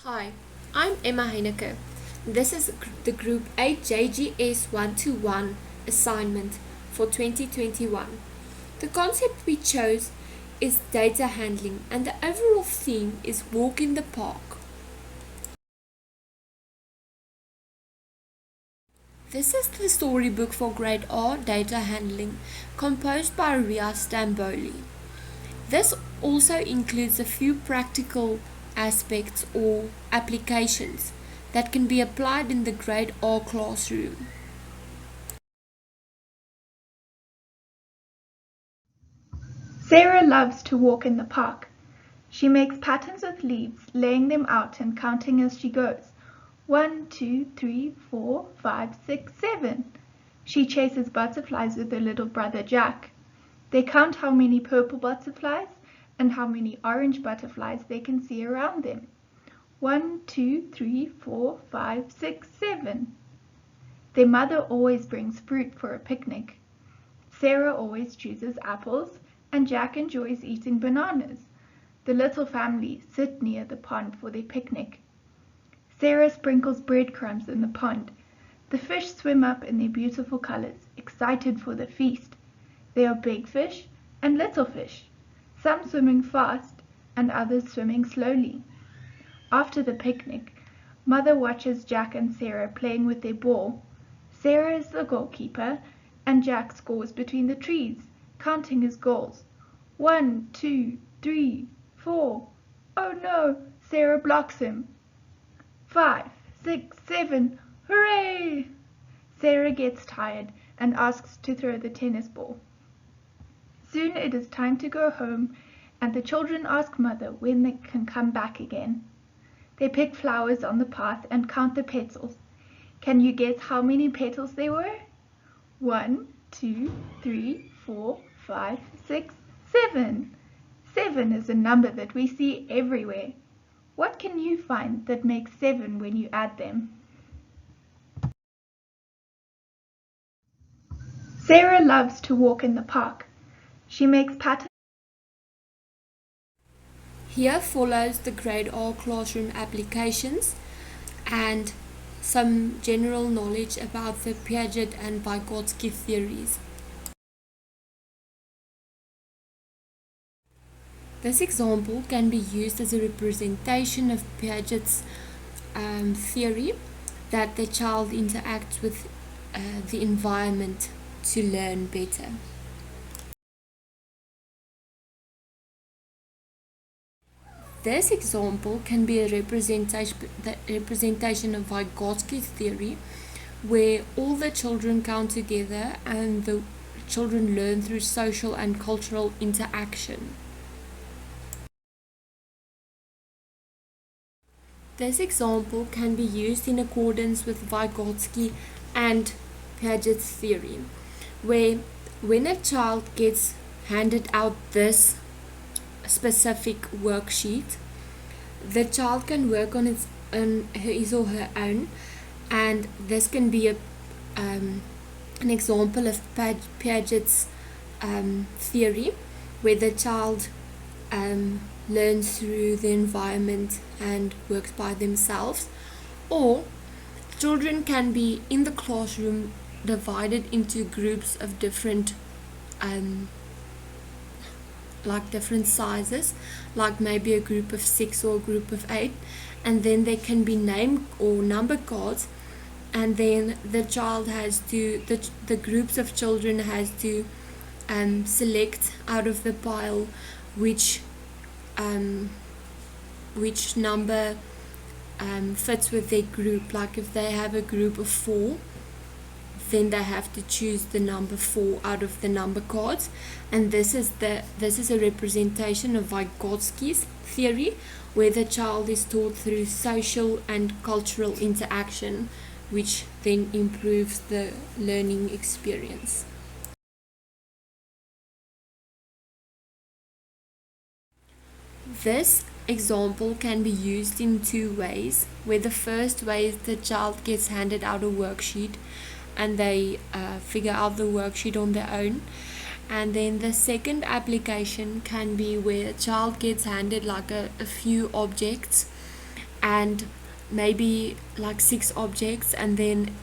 Hi, I'm Emma Heineke. This is the Group 8 JGS 121 assignment for 2021. The concept we chose is data handling, and the overall theme is walk in the park. This is the storybook for Grade R Data Handling, composed by Ria Stamboli. This also includes a few practical aspects or applications that can be applied in the Grade R classroom. Sarah loves to walk in the park. She makes patterns with leaves, laying them out and counting as she goes. 1, 2, 3, 4, 5, 6, 7. She chases butterflies with her little brother Jack. They count how many purple butterflies and how many orange butterflies they can see around them. 1, 2, 3, 4, 5, 6, 7. Their mother always brings fruit for a picnic. Sarah always chooses apples, and Jack enjoys eating bananas. The little family sit near the pond for their picnic. Sarah sprinkles breadcrumbs in the pond. The fish swim up in their beautiful colors, excited for the feast. There are big fish and little fish, some swimming fast and others swimming slowly. After the picnic, Mother watches Jack and Sarah playing with their ball. Sarah is the goalkeeper, and Jack scores between the trees, counting his goals. 1, 2, 3, 4. Oh no, Sarah blocks him. 5, 6, 7. Hooray! Sarah gets tired and asks to throw the tennis ball. Soon it is time to go home, and the children ask Mother when they can come back again. They pick flowers on the path and count the petals. Can you guess how many petals there were? 1, 2, 3, 4, 5, 6, 7. 7 is a number that we see everywhere. What can you find that makes 7 when you add them? Sarah loves to walk in the park. She makes patterns. Here follows the Grade R classroom applications and some general knowledge about the Piaget and Vygotsky theories. This example can be used as a representation of Piaget's theory that the child interacts with the environment to learn better. This example can be a representation of Vygotsky's theory, where all the children count together and the children learn through social and cultural interaction. This example can be used in accordance with Vygotsky and Piaget's theory, where when a child gets handed out this specific worksheet, the child can work on his or her own, and this can be an example of Piaget's theory, where the child learns through the environment and works by themselves. Or children can be in the classroom divided into groups of different different sizes, like maybe a group of 6 or a group of 8, and then there can be name or number cards, and then the child has to the groups of children has to select out of the pile which number fits with their group. Like if they have a group of 4, then they have to choose the number 4 out of the number cards, and this is a representation of Vygotsky's theory, where the child is taught through social and cultural interaction, which then improves the learning experience. This example can be used in 2 ways, where the first way is the child gets handed out a worksheet and they figure out the worksheet on their own. And then the second application can be where a child gets handed like a few objects, and maybe like 6 objects, and then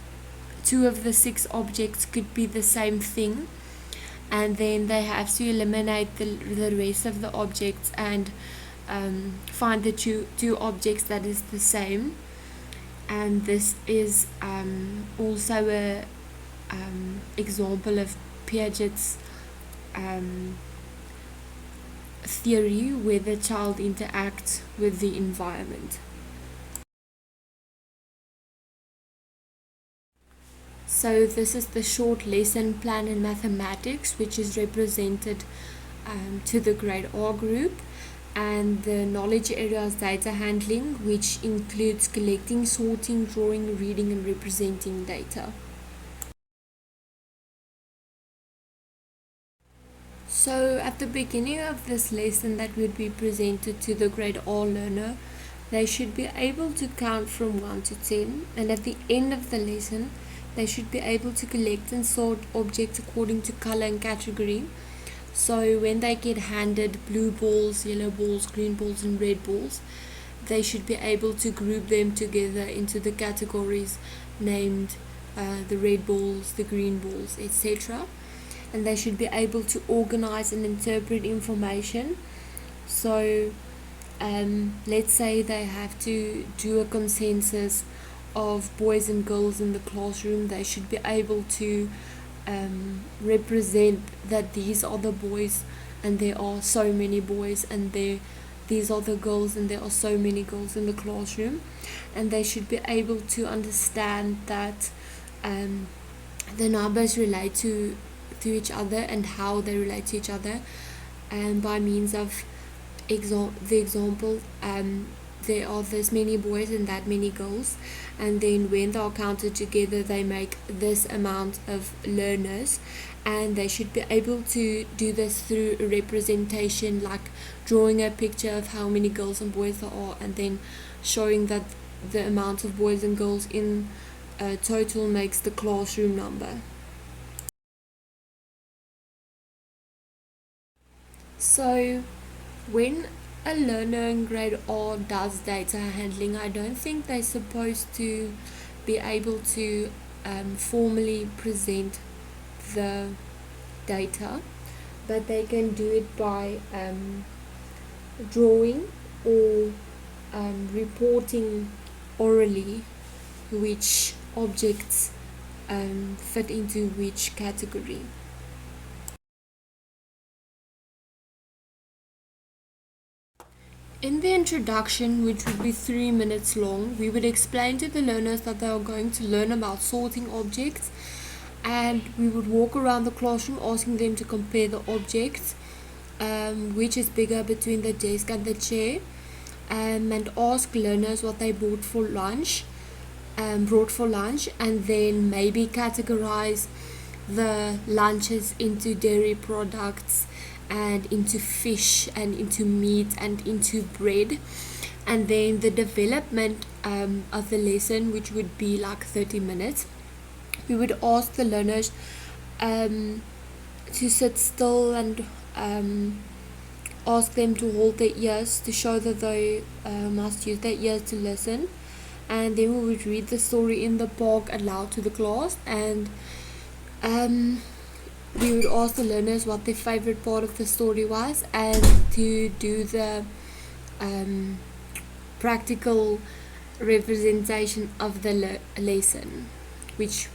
2 of the 6 objects could be the same thing, and then they have to eliminate the rest of the objects and find the two objects that is the same. And this is also a example of Piaget's theory, where the child interacts with the environment. So this is the short lesson plan in mathematics, which is represented to the grade R group, and the knowledge areas data handling, which includes collecting, sorting, drawing, reading, and representing data. So at the beginning of this lesson that would be presented to the grade R learner, they should be able to count from 1 to 10, and at the end of the lesson they should be able to collect and sort objects according to color and category. So when they get handed blue balls, yellow balls, green balls, and red balls, they should be able to group them together into the categories named the red balls, the green balls, etc. And they should be able to organize and interpret information. So let's say they have to do a consensus of boys and girls in the classroom. They should be able to represent that these are the boys and there are so many boys, and these are the girls and there are so many girls in the classroom. And they should be able to understand that the numbers relate to each other and how they relate to each other, and by means of the example, there are this many boys and that many girls, and then when they are counted together they make this amount of learners. And they should be able to do this through a representation, like drawing a picture of how many girls and boys there are, and then showing that the amount of boys and girls in total makes the classroom number. So when a learner in grade R does data handling, I don't think they're supposed to be able to formally present the data, but they can do it by drawing or reporting orally which objects fit into which category. In the introduction, which would be 3 minutes long, we would explain to the learners that they are going to learn about sorting objects, and we would walk around the classroom asking them to compare the objects, which is bigger between the desk and the chair, and ask learners what they brought for lunch, and then maybe categorize the lunches into dairy products and into fish and into meat and into bread. And then the development of the lesson, which would be like 30 minutes, we would ask the learners to sit still and ask them to hold their ears to show that they must use their ears to listen. And then we would read the story in the park aloud to the class, and we would ask the learners what their favorite part of the story was, and to do the practical representation of the lesson, which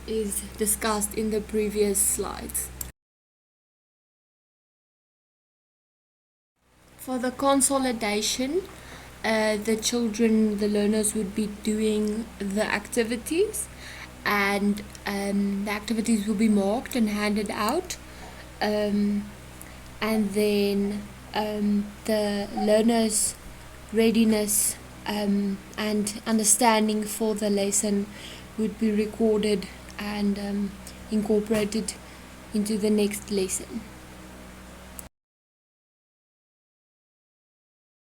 is discussed in the previous slides. For the consolidation, the learners would be doing the activities, and the activities will be marked and handed out, and then the learners' readiness and understanding for the lesson would be recorded and incorporated into the next lesson.